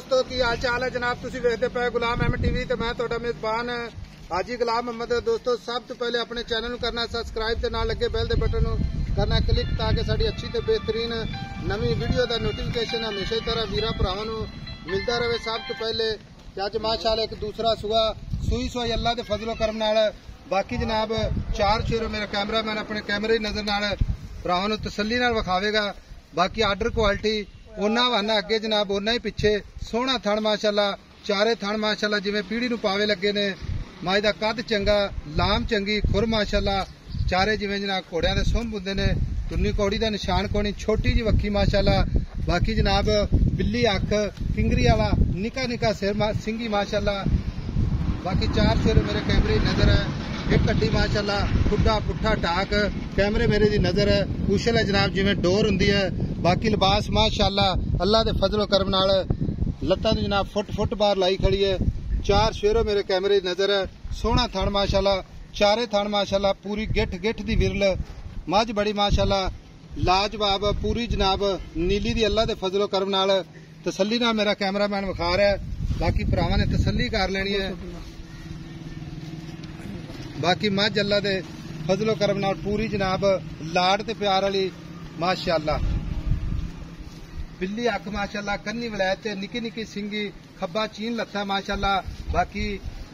दोस्तों की हाल चाल है जनाब। तुसी वेखदे पे गुलाम अहमद टीवी ते मैं तुहाडा मेजबान हाजी गुलाम अहमद। दोस्तों सब तो पहले अपने चैनल करना सबसक्राइब ते नाल लगे बेल दे बटन करना क्लिक ताकि साडी अच्छी ते बेहतरीन नवी वीडियो दा नोटिफिकेशन हमेशा ही तरह वीरा भरावां नूं मिलता रहे। सब तो पहले अज माशाअल्लाह एक दूसरा सुआ सूई अल्लाह दे फजलो करम नाल। बाकी जनाब चार शेर मेरा कैमरामैन अपने कैमरे की नजर नाल भरावां नूं तसल्ली नाल विखावेगा। बाकी आर्डर क्वालिटी ओना वाना अगे जनाब ओना ही पिछे सोहना थण माशाअल्लाह, चारे थण माशाअल्लाह जिवें पीढ़ी नूं पावे लगे ने। माई दा कद चंगा, लाम चंगी, खुर माशाअल्लाह, चारे जिवें जनाब घोड़ियां दे सुंभ हुंदे ने, टुन्नी कौड़ी दा निशान कोनी, छोटी जी वक्खी माशाअल्लाह। बाकी जनाब बिल्ली अख, किंगरी वाला निका निका सिर सिंगी माशाअल्लाह। बाकी चार शेर मेरे कैमरे की नजर है, एक हड्डी माशाअल्लाह, खुड्डा पुट्ठा टाक कैमरे मेरे दी नजर है। उछल है जनाब जिवें डोर हुंदी है। बाकी लिबास माशाअल्लाह अल्लाह दे फजलो करम नाल लत्तां दी जनाब फुट बार लाई खड़ी है। चार शेरों मेरे कैमरे की नजर है। सोहना थण माशाअल्लाह, चारे थण माशाअल्लाह, पूरी गिठ दी विरल मझ बड़ी माशाअल्लाह, लाजवाब पूरी जनाब नीली दी अल्लाह दे फजलो करम नाल तसल्ली नाल मेरा कैमरामैन विखा रहा है। बाकी भरावां ने तसल्ली कर लेनी है। बाकी मझ अल्लाह दे फजलो करम नाल पूरी जनाब लाड़ ते प्यार वाली माशाअल्लाह। बिल्ली अख माशाअल्लाह, कन्नी वलैत निकी निकी सिंगी, खब्बा चीन लत्था माशाअल्लाह। बाकी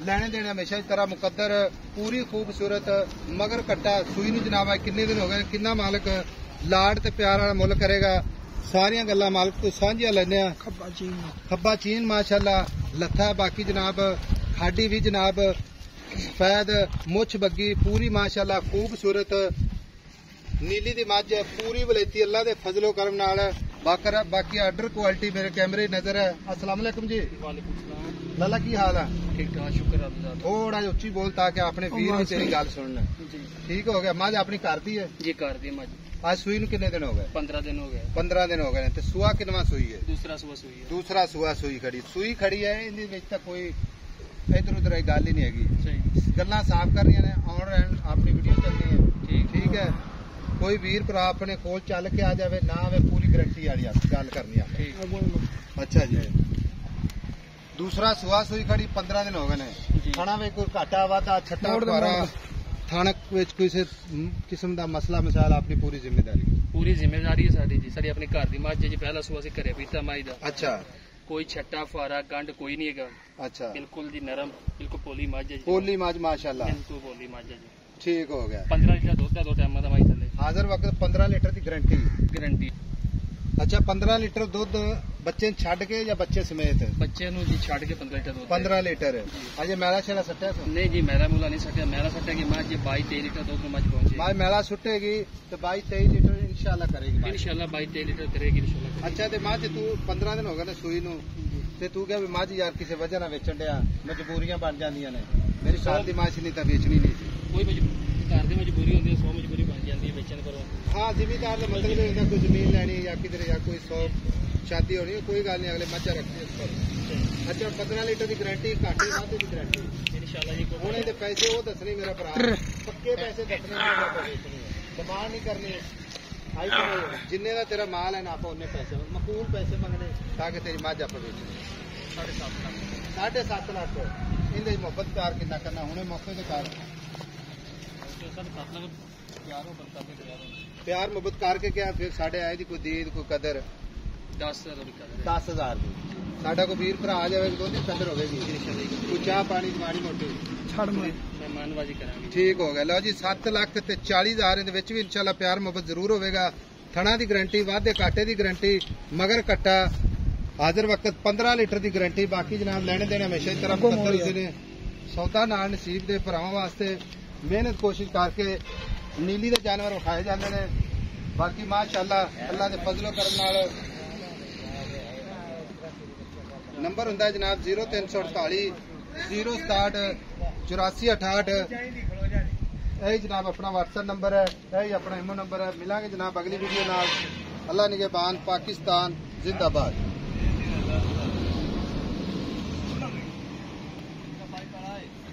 लैने देने हमेशा इस तरह मुकद्दर, पूरी खूबसूरत मगर कट्टा सूई नूं जनाब किन्ने दिन हो गए, किन्ना मालक लाड़ ते प्यार वाला मुल करेगा। सारियां गल्लां मालक तो सांझियां लैने। खब्बा चीन माशाअल्लाह लत्था। बाकी जनाब हाडी भी जनाब सफेद मुछ बग्गी पूरी माशाअल्लाह खूबसूरत नीली दी मझ पूरी वलेती अल्लाह दे फजलो करम नाल। बाकी आर्डर क्वालिटी मेरे कैमरे नजर है। अस्सलाम वालेकुम जी। लाला की हाल है? ठीक ठाक शुक्र अल्लाह। थोड़ा उच्ची बोल ताकि अपने वीर भी तेरी गल सुन। ठीक हो गया। मझ अपनी घर दी है जी? घर दी मझ। आज सूई नूं कितने दिन हो गए? 15 दिन हो गए। 15 दिन हो गए। ते सुआ किनवा सूई है? दूसरा सुआ सूई है। दूसरा सुआ सूई खड़ी है। इहदे विच तां कोई इधर उधर गल ही नहीं हैगी। गल्लां साफ करनियां ने, ऑन अपनी वीडियो चलनी है। ठीक है। कोई वीर भरा अपने कोल चल के आ जाए ना आवे, पूरी गारंटी वाली गल करनी है। अच्छा जी। दूसरा सुआ सूई खड़ी 15 दिन हो गए ने। थाना में कोई घाटा वाधा छट्टा द्वारा थाना किसी किस्म का मसला मसाल अपनी पूरी जिम्मेदारी है साडी जी। साडी अपनी घर दी मझ जी। पहला सुआ असीं घरे पीता माई दा। अच्छा। कोई छट्टा फारा गंढ कोई नहीं है। अच्छा। बिल्कुल जी नरम, बिल्कुल पोली मझ है। पोली मझ माशाअल्लाह, बिल्कुल पोली मझ है जी। ठीक हो गया। 15 लीटर दुध है, 2 टाइम का माई थले। हाजिर वक्त 15 लीटर की गारंटी। अच्छा, 15 लीटर दुध बच्चे छड़ के या बच्चे समेत? बच्चे नु जी छड़ के 15 लीटर दुध। 15 लीटर। अजे मैला शैला सट्टिया? नहीं जी, मैला मूला नहीं सट्टिया। मैला सट्टेगी मझ 22-23 लीटर दुध मझ पहुंचे। मझ मैला सुटेगी तो 22-23 लीटर इंशाल्लाह करेगी। इंशाल्लाह 22-23 लीटर करेगी इंशाल्लाह। अच्छा, ते मझ तू 15 दिन हो गए ने सूई नूं ते तू क्या मझ यार किसी वजह ना वेचण दिया, मजबूरियां बन जांदियां ने। मेरी साल दी मझ नहीं तां वेचनी नहीं। कोई घर दी मजबूरी होंदी है, 100 मजबूरी बन जाती है बेचण करो। हाँ, जिमीदार का मतलब होता कोई जमीन लैनी या किधर या कोई 100 शादी होनी, कोई गल नहीं, अगले मझा रखनी है। अच्छा, 15 लीटर की गारंटी, घाटे वाधे की गारंटी इंशाल्लाह जी। हुण इहदे पैसे वो दसने मेरा भरा, पक्के पैसे दसने, डिमांड नहीं करनी। जिन्ने का तेरा माल है ना आप उन्ने पैसे मकूल पैसे मंगने ताकि तेरी मझ आप बेचनी। 7.5 लाख। इहदे मुहब्बत प्यार कितना करना हुणे मौके के कार प्यार मुहब्बत करके क्या फिर साढ़े आए दी कोई दीद कोई कदर 10,000 की साडा कोई वीर भरा आ जाए तो कदर होगी। कोई चाह पानी माड़ी मोटी मेहमानबाजी करांगे। ठीक हो गया। लो जी, 7,40,000 भी इंशाल्लाह प्यार मुहब्बत जरूर होगा। थना की गारंटी, वाधे घाटे की गारंटी, मगर कट्टा हाजिर वक्त 15 लीटर की गारंटी। बाकी जनाब लेने देने हमेशा इस तरह मुकद्दर होते हैं। सौदा नाल नसीब दे भरावां वास्ते मेहनत कोशिश करके नीली दे जानवर उठाए जाते हैं। बाकी माशाअल्लाह अल्लाह के फजलो करम नाल नंबर हुंदा जनाब 0348 067 8468। यही जनाब अपना व्हाट्सएप नंबर है, यही अपना इमो नंबर है। मिलांगे जनाब अगली वीडियो नाल। अल्लाह निगहबान। पाकिस्तान जिंदाबाद।